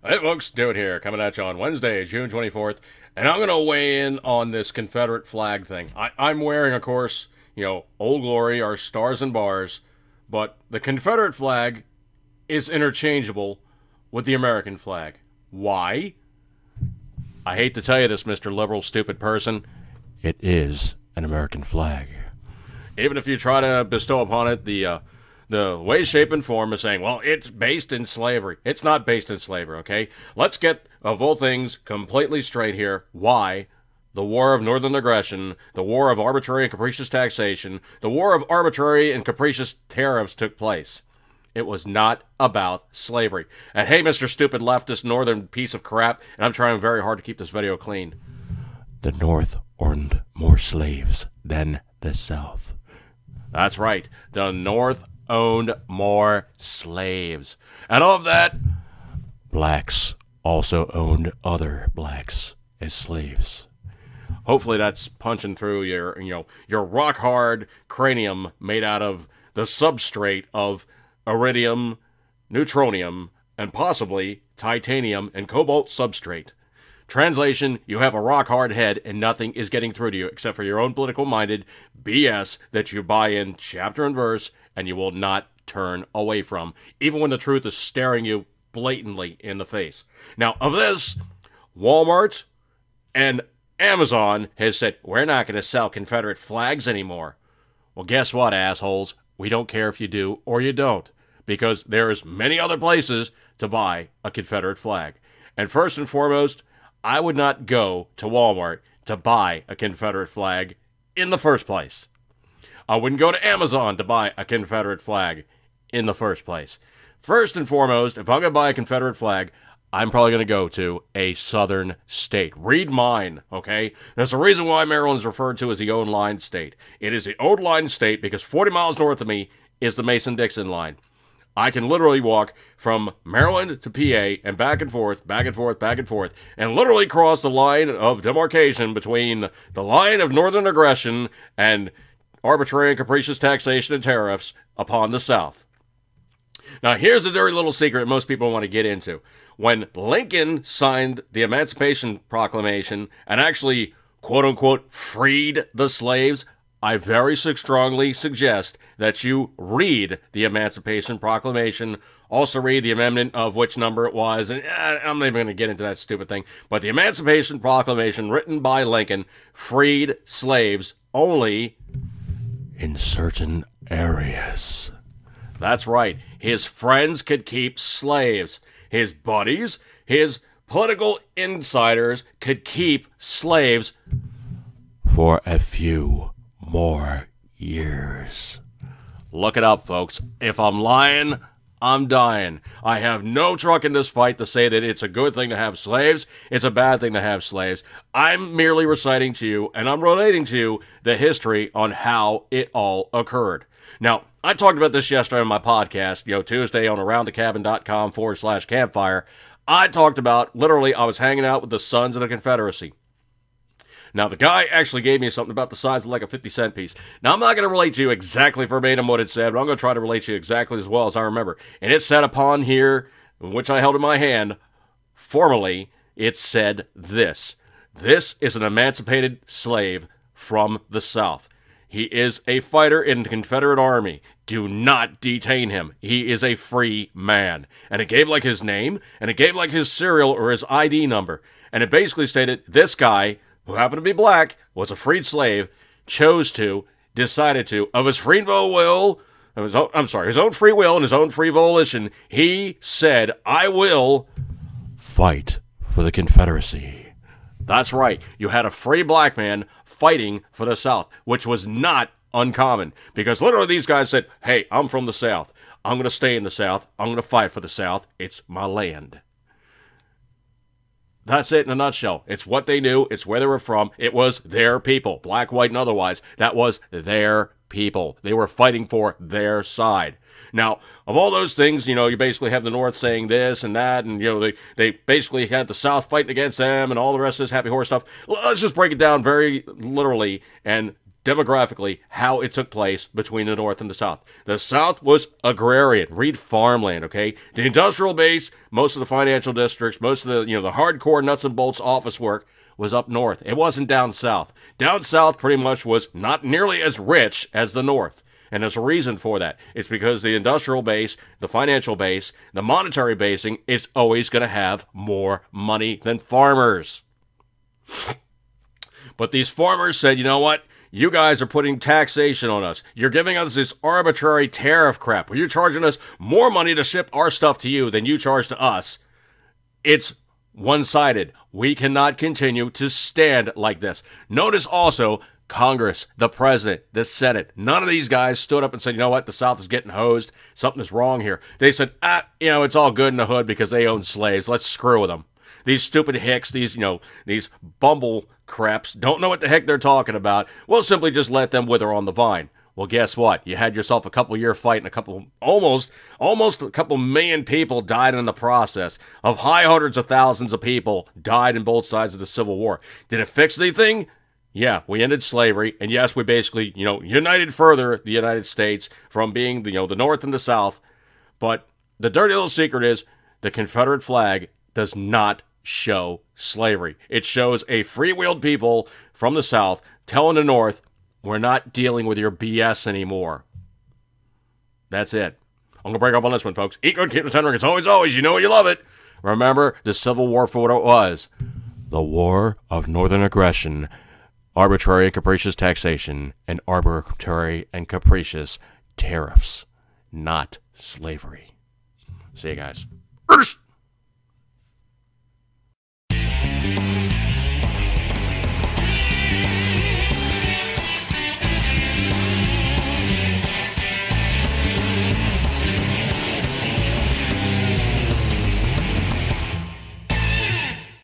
Hey folks, Do It here, coming at you on Wednesday, June 24th, and I'm going to weigh in on this Confederate flag thing. I'm wearing, of course, Old Glory, our stars and bars, but the Confederate flag is interchangeable with the American flag. Why? I hate to tell you this, Mr. Liberal, stupid person. It is an American flag. Even if you try to bestow upon it the way, shape, and form of saying, well, it's based in slavery. It's not based in slavery, okay? Let's get, of all things, completely straight here. Why the War of Northern Aggression, the War of Arbitrary and Capricious Taxation, the War of Arbitrary and Capricious Tariffs took place. It was not about slavery. And hey, Mr. Stupid Leftist Northern piece of crap, and I'm trying very hard to keep this video clean. The North owned more slaves than the South. That's right. The North owned more slaves. And of that, blacks also owned other blacks as slaves. Hopefully that's punching through your rock hard cranium made out of the substrate of iridium, neutronium, and possibly titanium and cobalt substrate. Translation, you have a rock hard head and nothing is getting through to you except for your own political minded BS that you buy in chapter and verse and you will not turn away from, even when the truth is staring you blatantly in the face. Now, of this, Walmart and Amazon has said, we're not going to sell Confederate flags anymore. Well, guess what, assholes? We don't care if you do or you don't, because there's many other places to buy a Confederate flag. And first and foremost, I would not go to Walmart to buy a Confederate flag in the first place. I wouldn't go to Amazon to buy a Confederate flag in the first place. First and foremost, if I'm going to buy a Confederate flag, I'm probably going to go to a southern state. Read mine, okay? There's a reason why Maryland is referred to as the Old Line State. It is the Old Line State because 40 miles north of me is the Mason-Dixon line. I can literally walk from Maryland to PA and back and forth, back and forth, back and forth, and literally cross the line of demarcation between the line of northern aggression and arbitrary and capricious taxation and tariffs upon the South. Now, here's the dirty little secret most people want to get into. When Lincoln signed the Emancipation Proclamation and actually, quote-unquote, freed the slaves, I very strongly suggest that you read the Emancipation Proclamation, also read the amendment of which number it was, and I'm not even going to get into that stupid thing, but the Emancipation Proclamation written by Lincoln freed slaves only in certain areas. That's right. His friends could keep slaves. His buddies, his political insiders could keep slaves for a few more years. Look it up, folks. If I'm lying, I'm dying. I have no truck in this fight to say that it's a good thing to have slaves. It's a bad thing to have slaves. I'm merely reciting to you, and I'm relating to you, the history on how it all occurred. Now, I talked about this yesterday on my podcast, Tuesday on aroundthecabin.com/campfire. I talked about, literally, I was hanging out with the Sons of the Confederacy. Now, the guy actually gave me something about the size of like a 50-cent piece. Now, I'm not going to relate to you exactly verbatim what it said, but I'm going to try to relate to you exactly as well as I remember. And it said upon here, which I held in my hand, formally, it said this. This is an emancipated slave from the South. He is a fighter in the Confederate Army. Do not detain him. He is a free man. And it gave like his name, and it gave like his serial or his ID number. And it basically stated this guy, who happened to be black, was a freed slave, decided to, of his free will, his own free will and his own free volition, he said, I will fight for the Confederacy. That's right. You had a free black man fighting for the South, which was not uncommon, because literally these guys said, hey, I'm from the South. I'm going to stay in the South. I'm going to fight for the South. It's my land. That's it in a nutshell. It's what they knew. It's where they were from. It was their people, black, white, and otherwise. That was their people. They were fighting for their side. Now, of all those things, you basically have the North saying this and that, and, they basically had the South fighting against them and all the rest of this happy horse stuff. Let's just break it down very literally and demographically how it took place between the North and the South. The South was agrarian, read farmland, okay? The industrial base, most of the financial districts, most of the, the hardcore nuts and bolts office work was up north. It wasn't down south. Down south pretty much was not nearly as rich as the North. And there's a reason for that. It's because the industrial base, the financial base, the monetary basing is always going to have more money than farmers. But these farmers said, you know what? You guys are putting taxation on us. You're giving us this arbitrary tariff crap where you're charging us more money to ship our stuff to you than you charge to us. It's one-sided. We cannot continue to stand like this. Notice also, Congress, the president, the Senate, none of these guys stood up and said, you know what, the South is getting hosed. Something is wrong here. They said, it's all good in the hood because they own slaves. Let's screw with them. These stupid hicks, these bumble craps don't know what the heck they're talking about. We'll simply just let them wither on the vine. Well, guess what? You had yourself a couple-year fight and almost a couple million people died in the process. Of high hundreds of thousands of people died in both sides of the Civil War. Did it fix anything? Yeah, we ended slavery, and yes, we basically, united further the United States from being, the North and the South. But the dirty little secret is the Confederate flag does not show slavery. It shows a freewheeled people from the South telling the North, we're not dealing with your BS anymore. That's it. I'm going to break off on this one, folks. Eat good, keep the tendering. As always, you know you love it. Remember the Civil War for what it was. The War of Northern Aggression, arbitrary and capricious taxation, and arbitrary and capricious tariffs, not slavery. See you guys.